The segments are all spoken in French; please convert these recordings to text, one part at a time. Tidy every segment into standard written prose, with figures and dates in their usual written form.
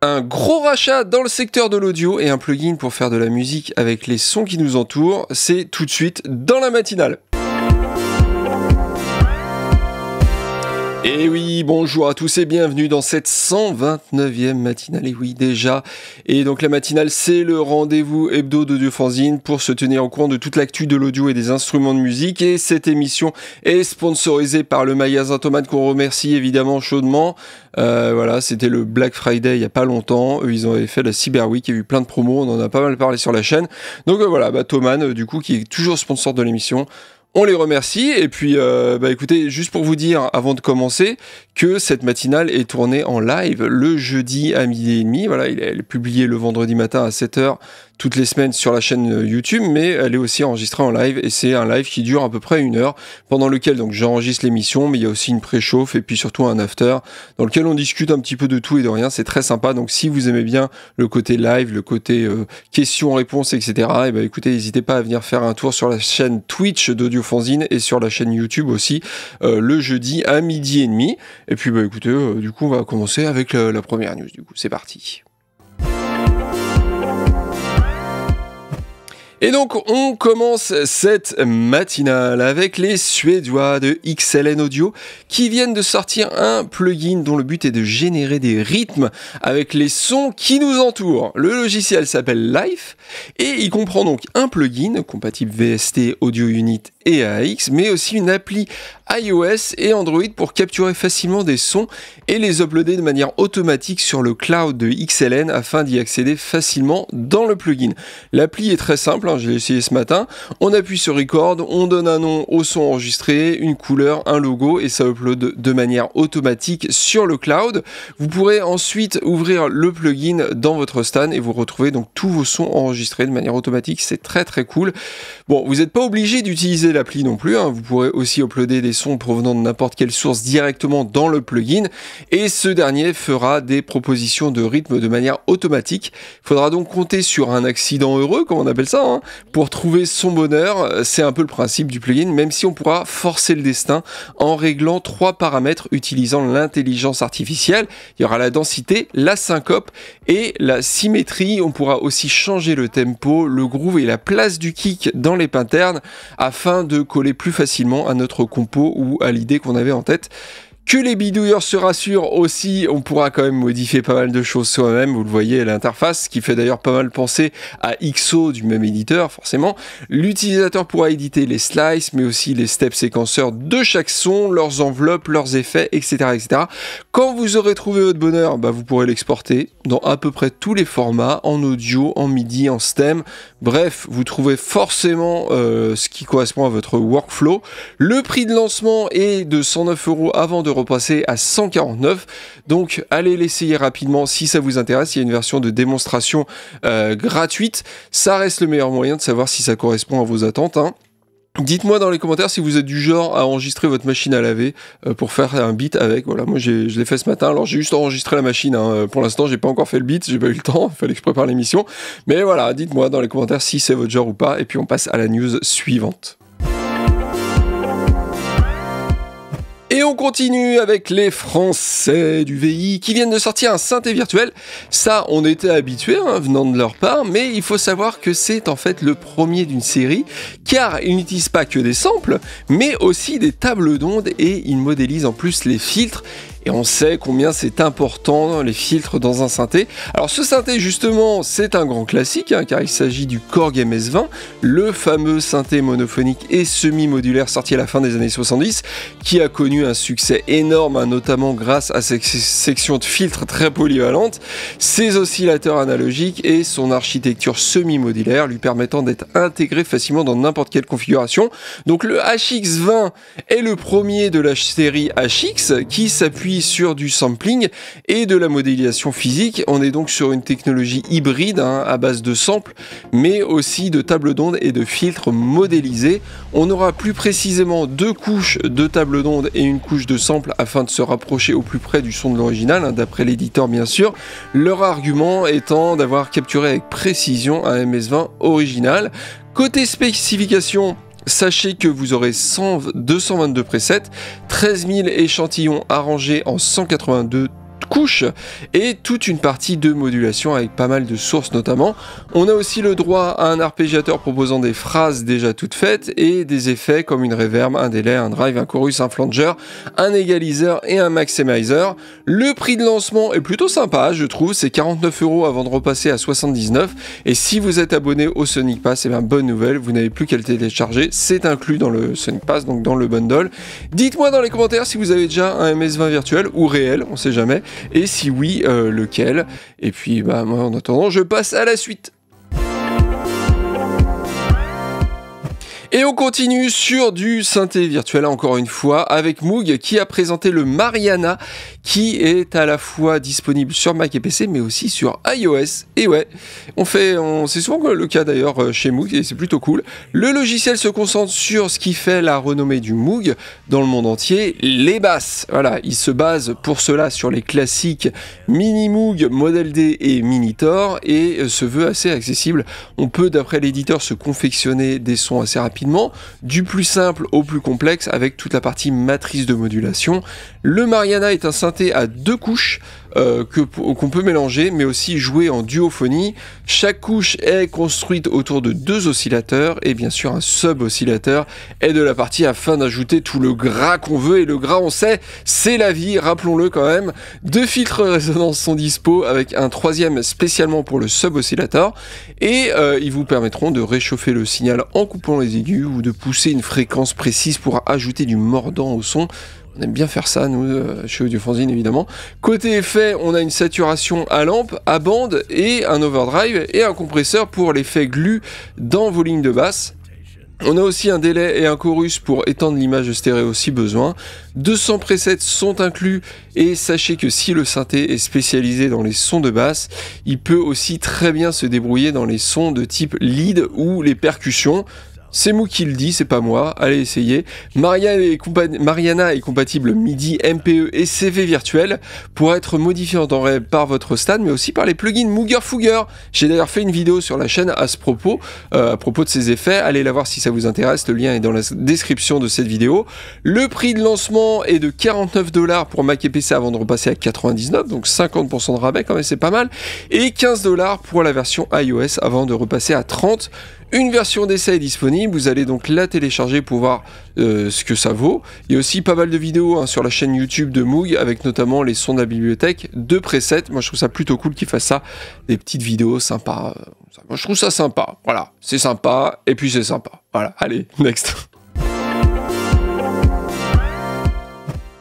Un gros rachat dans le secteur de l'audio et un plugin pour faire de la musique avec les sons qui nous entourent, c'est tout de suite dans la matinale. Et oui, bonjour à tous et bienvenue dans cette 129e matinale, et oui déjà. Et donc la matinale, c'est le rendez-vous hebdo d'Audiofanzine pour se tenir au courant de toute l'actu de l'audio et des instruments de musique. Et cette émission est sponsorisée par le magasin Thomann qu'on remercie évidemment chaudement. Voilà, c'était le Black Friday il y a pas longtemps. Eux, ils avaient fait la Cyber Week, il y a eu plein de promos, on en a pas mal parlé sur la chaîne. Donc voilà, Thomann, du coup, qui est toujours sponsor de l'émission. On les remercie, et puis écoutez, juste pour vous dire, avant de commencer, que cette matinale est tournée en live le jeudi à 12h30. Voilà, elle est publiée le vendredi matin à 7h toutes les semaines sur la chaîne YouTube, mais elle est aussi enregistrée en live, et c'est un live qui dure à peu près 1 heure, pendant lequel donc j'enregistre l'émission, mais il y a aussi une préchauffe, et puis surtout un after, dans lequel on discute un petit peu de tout et de rien. C'est très sympa, donc si vous aimez bien le côté live, le côté questions-réponses, etc., et écoutez, n'hésitez pas à venir faire un tour sur la chaîne Twitch d'Audiofanzine et sur la chaîne YouTube aussi, le jeudi à 12h30. Et puis écoutez, du coup on va commencer avec la première news, du coup c'est parti. Et donc on commence cette matinale avec les Suédois de XLN Audio qui viennent de sortir un plugin dont le but est de générer des rythmes avec les sons qui nous entourent. Le logiciel s'appelle Life et il comprend donc un plugin compatible VST, Audio Unit et AX, mais aussi une appli iOS et Android pour capturer facilement des sons et les uploader de manière automatique sur le cloud de XLN afin d'y accéder facilement dans le plugin. L'appli est très simple, je l'ai essayé ce matin. On appuie sur Record, on donne un nom au son enregistré, une couleur, un logo et ça upload de manière automatique sur le cloud. Vous pourrez ensuite ouvrir le plugin dans votre stan et vous retrouvez donc tous vos sons enregistrés de manière automatique. C'est très très cool. Bon, vous n'êtes pas obligé d'utiliser l'appli non plus, vous pourrez aussi uploader des sons provenant de n'importe quelle source directement dans le plugin et ce dernier fera des propositions de rythme de manière automatique. Il faudra donc compter sur un accident heureux, comme on appelle ça, pour trouver son bonheur. C'est un peu le principe du plugin, même si on pourra forcer le destin en réglant 3 paramètres utilisant l'intelligence artificielle. Il y aura la densité, la syncope et la symétrie. On pourra aussi changer le tempo, le groove et la place du kick dans les patterns afin de coller plus facilement à notre compo ou à l'idée qu'on avait en tête. Que les bidouilleurs se rassurent aussi, on pourra quand même modifier pas mal de choses soi-même, vous le voyez à l'interface, qui fait d'ailleurs pas mal penser à XO du même éditeur, forcément. L'utilisateur pourra éditer les slices, mais aussi les steps séquenceurs de chaque son, leurs enveloppes, leurs effets, etc. etc. Quand vous aurez trouvé votre bonheur, vous pourrez l'exporter dans à peu près tous les formats, en audio, en MIDI, en stem. Bref, vous trouvez forcément ce qui correspond à votre workflow. Le prix de lancement est de 109 € avant de repasser à 149, donc allez l'essayer rapidement si ça vous intéresse. Il y a une version de démonstration gratuite, ça reste le meilleur moyen de savoir si ça correspond à vos attentes. Dites-moi dans les commentaires si vous êtes du genre à enregistrer votre machine à laver pour faire un beat avec. Voilà, moi je l'ai fait ce matin, alors j'ai juste enregistré la machine, pour l'instant j'ai pas encore fait le beat, j'ai pas eu le temps, il fallait que je prépare l'émission, mais voilà, dites-moi dans les commentaires si c'est votre genre ou pas, et puis on passe à la news suivante. Et on continue avec les Français du VI qui viennent de sortir un synthé virtuel. Ça, on était habitués venant de leur part, mais il faut savoir que c'est en fait le premier d'une série, car il n'utilise pas que des samples, mais aussi des tables d'ondes et il modélise en plus les filtres. Et on sait combien c'est important les filtres dans un synthé. Alors ce synthé justement c'est un grand classique car il s'agit du Korg MS-20, le fameux synthé monophonique et semi-modulaire sorti à la fin des années 70 qui a connu un succès énorme notamment grâce à ses sections de filtres très polyvalentes, ses oscillateurs analogiques et son architecture semi-modulaire lui permettant d'être intégré facilement dans n'importe quelle configuration. Donc le HX20 est le premier de la série HX qui s'appuie sur du sampling et de la modélisation physique. On est donc sur une technologie hybride à base de samples, mais aussi de tables d'ondes et de filtres modélisés. On aura plus précisément 2 couches de tables d'ondes et une couche de samples afin de se rapprocher au plus près du son de l'original, d'après l'éditeur bien sûr. Leur argument étant d'avoir capturé avec précision un MS-20 original. Côté spécification, sachez que vous aurez 222 presets, 13 000 échantillons arrangés en 182 couche et toute une partie de modulation avec pas mal de sources notamment. On a aussi le droit à un arpégiateur proposant des phrases déjà toutes faites et des effets comme une reverb, un délai, un drive, un chorus, un flanger, un égaliseur et un maximizer. Le prix de lancement est plutôt sympa, je trouve, c'est 49 € avant de repasser à 79, et si vous êtes abonné au Sonic Pass, bonne nouvelle, vous n'avez plus qu'à le télécharger, c'est inclus dans le Sonic Pass, donc dans le bundle. Dites-moi dans les commentaires si vous avez déjà un MS-20 virtuel ou réel, on sait jamais, et si oui, lequel. Et puis moi en attendant, je passe à la suite. Et on continue sur du synthé virtuel encore une fois avec Moog qui a présenté le Mariana qui est à la fois disponible sur Mac et PC mais aussi sur iOS. Et ouais, c'est souvent le cas d'ailleurs chez Moog et c'est plutôt cool. Le logiciel se concentre sur ce qui fait la renommée du Moog dans le monde entier, les basses. Voilà, il se base pour cela sur les classiques Mini Moog, Model D et Minitor et se veut assez accessible. On peut d'après l'éditeur se confectionner des sons assez rapidement, du plus simple au plus complexe avec toute la partie matrice de modulation. Le Mariana est un synthé à 2 couches qu'on peut mélanger mais aussi jouer en duophonie. Chaque couche est construite autour de 2 oscillateurs et bien sûr un sub-oscillateur est de la partie afin d'ajouter tout le gras qu'on veut, et le gras on sait c'est la vie, rappelons-le quand même. 2 filtres résonance sont dispo avec un 3e spécialement pour le sub-oscillateur et ils vous permettront de réchauffer le signal en coupant les aigus ou de pousser une fréquence précise pour ajouter du mordant au son. On aime bien faire ça, nous, chez Audiofanzine, évidemment. Côté effet, on a une saturation à lampe, à bande, et un overdrive, et un compresseur pour l'effet glue dans vos lignes de basse. On a aussi un délai et un chorus pour étendre l'image stéréo si besoin. 200 presets sont inclus, et sachez que si le synthé est spécialisé dans les sons de basse, il peut aussi très bien se débrouiller dans les sons de type lead ou les percussions. C'est Moog qui le dit, c'est pas moi, allez essayer. Mariana est compatible MIDI, MPE et CV virtuel pour être modifié en temps réel par votre stade, mais aussi par les plugins Mooger Fooger. J'ai d'ailleurs fait une vidéo sur la chaîne à propos de ces effets, allez la voir si ça vous intéresse, le lien est dans la description de cette vidéo. Le prix de lancement est de 49 $ pour Mac et PC avant de repasser à 99, donc 50% de rabais quand même, c'est pas mal, et 15 $ pour la version iOS avant de repasser à 30. Une version d'essai est disponible, vous allez donc la télécharger pour voir ce que ça vaut. Il y a aussi pas mal de vidéos sur la chaîne YouTube de Moog avec notamment les sons de la bibliothèque de presets. Moi je trouve ça plutôt cool qu'ils fassent ça, des petites vidéos sympas. Moi je trouve ça sympa, voilà, c'est sympa et puis c'est sympa. Voilà, allez, next.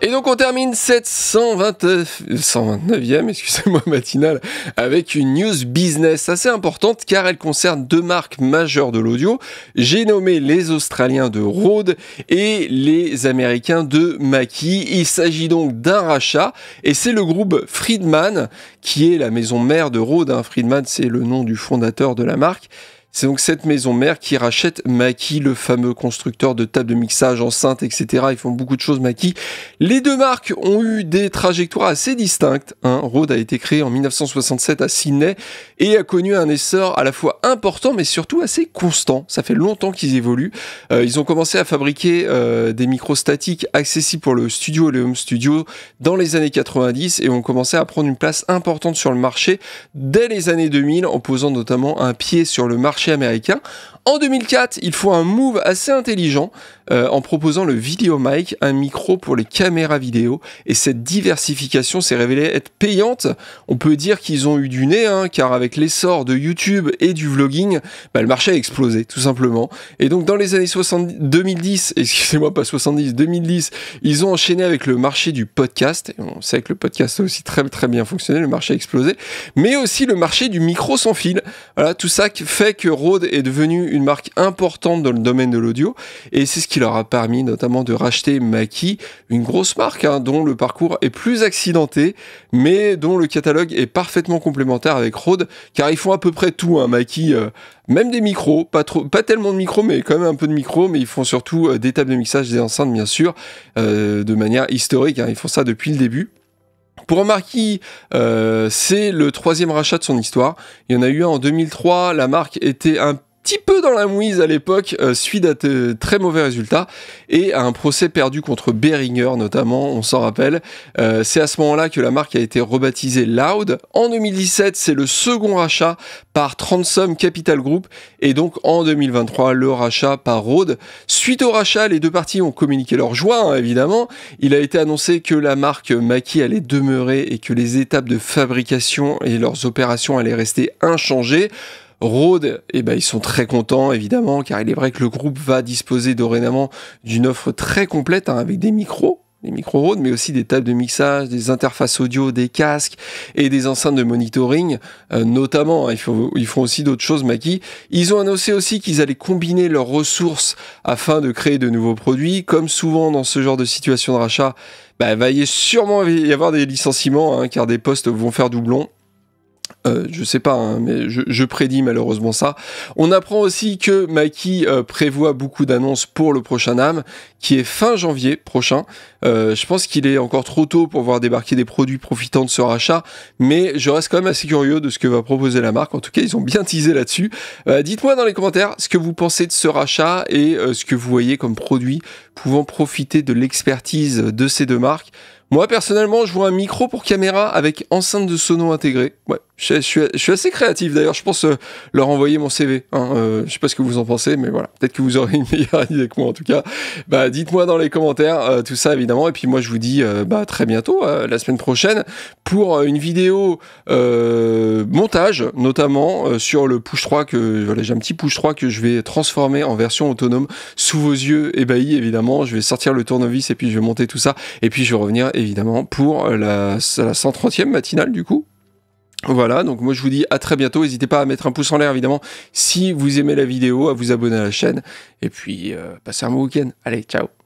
Et donc on termine cette 129e, excusez-moi, matinale avec une news business assez importante car elle concerne 2 marques majeures de l'audio. J'ai nommé les Australiens de Rode et les Américains de Mackie. Il s'agit donc d'un rachat et c'est le groupe Friedman qui est la maison mère de Rode. Friedman, c'est le nom du fondateur de la marque. C'est donc cette maison mère qui rachète Mackie, le fameux constructeur de tables de mixage, enceintes, etc. Ils font beaucoup de choses, Mackie. Les 2 marques ont eu des trajectoires assez distinctes. Rode a été créé en 1967 à Sydney et a connu un essor à la fois important mais surtout assez constant. Ça fait longtemps qu'ils évoluent. Ils ont commencé à fabriquer des micros statiques accessibles pour le studio et le home studio dans les années 90 et ont commencé à prendre une place importante sur le marché dès les années 2000 en posant notamment un pied sur le marché américain. En 2004, ils font un move assez intelligent en proposant le VideoMic, un micro pour les caméras vidéo, et cette diversification s'est révélée être payante. On peut dire qu'ils ont eu du nez, car avec l'essor de YouTube et du vlogging, le marché a explosé, tout simplement. Et donc dans les années 2010, excusez-moi, pas 70, 2010, ils ont enchaîné avec le marché du podcast, et on sait que le podcast a aussi très très bien fonctionné, le marché a explosé, mais aussi le marché du micro sans fil. Voilà, tout ça fait que Rode est devenu une marque importante dans le domaine de l'audio, et c'est ce qui leur a permis notamment de racheter Mackie, une grosse marque dont le parcours est plus accidenté, mais dont le catalogue est parfaitement complémentaire avec Rode, car ils font à peu près tout, Mackie, même des micros, pas tellement de micros, mais quand même un peu de micros, mais ils font surtout des tables de mixage, des enceintes bien sûr, de manière historique, ils font ça depuis le début. Pour Mackie, c'est le 3e rachat de son histoire. Il y en a eu un en 2003, la marque était un petit peu dans la mouise à l'époque, suite à de très mauvais résultats et à un procès perdu contre Behringer notamment, on s'en rappelle. C'est à ce moment-là que la marque a été rebaptisée Loud. En 2017, c'est le second rachat par Transom Capital Group et donc en 2023, le rachat par Rode. Suite au rachat, les deux parties ont communiqué leur joie, évidemment. Il a été annoncé que la marque Mackie allait demeurer et que les étapes de fabrication et leurs opérations allaient rester inchangées. Rode, ils sont très contents évidemment, car il est vrai que le groupe va disposer dorénavant d'une offre très complète avec des micros Rode, mais aussi des tables de mixage, des interfaces audio, des casques et des enceintes de monitoring, notamment. Ils font aussi d'autres choses, Mackie. Ils ont annoncé aussi qu'ils allaient combiner leurs ressources afin de créer de nouveaux produits. Comme souvent dans ce genre de situation de rachat, va sûrement y avoir des licenciements, car des postes vont faire doublon. Je sais pas, mais je prédis malheureusement ça. On apprend aussi que Mackie prévoit beaucoup d'annonces pour le prochain NAMM, qui est fin janvier prochain. Je pense qu'il est encore trop tôt pour voir débarquer des produits profitant de ce rachat, mais je reste quand même assez curieux de ce que va proposer la marque. En tout cas, ils ont bien teasé là-dessus. Dites-moi dans les commentaires ce que vous pensez de ce rachat et ce que vous voyez comme produit pouvant profiter de l'expertise de ces deux marques. Moi, personnellement, je vois un micro pour caméra avec enceinte de sono intégrée. Ouais, je suis assez créatif. D'ailleurs, je pense leur envoyer mon CV. Je sais pas ce que vous en pensez, mais voilà. Peut-être que vous aurez une meilleure idée que moi, en tout cas. Dites-moi dans les commentaires tout ça, évidemment. Et puis moi, je vous dis très bientôt, la semaine prochaine, pour une vidéo montage, notamment sur le Push 3 j'ai un petit Push 3 que je vais transformer en version autonome sous vos yeux ébahis, évidemment. Je vais sortir le tournevis et puis je vais monter tout ça. Et puis je vais revenir évidemment pour la 130e matinale du coup. Voilà, donc moi je vous dis à très bientôt. N'hésitez pas à mettre un pouce en l'air évidemment si vous aimez la vidéo, à vous abonner à la chaîne et puis passez un bon week-end. Allez, ciao.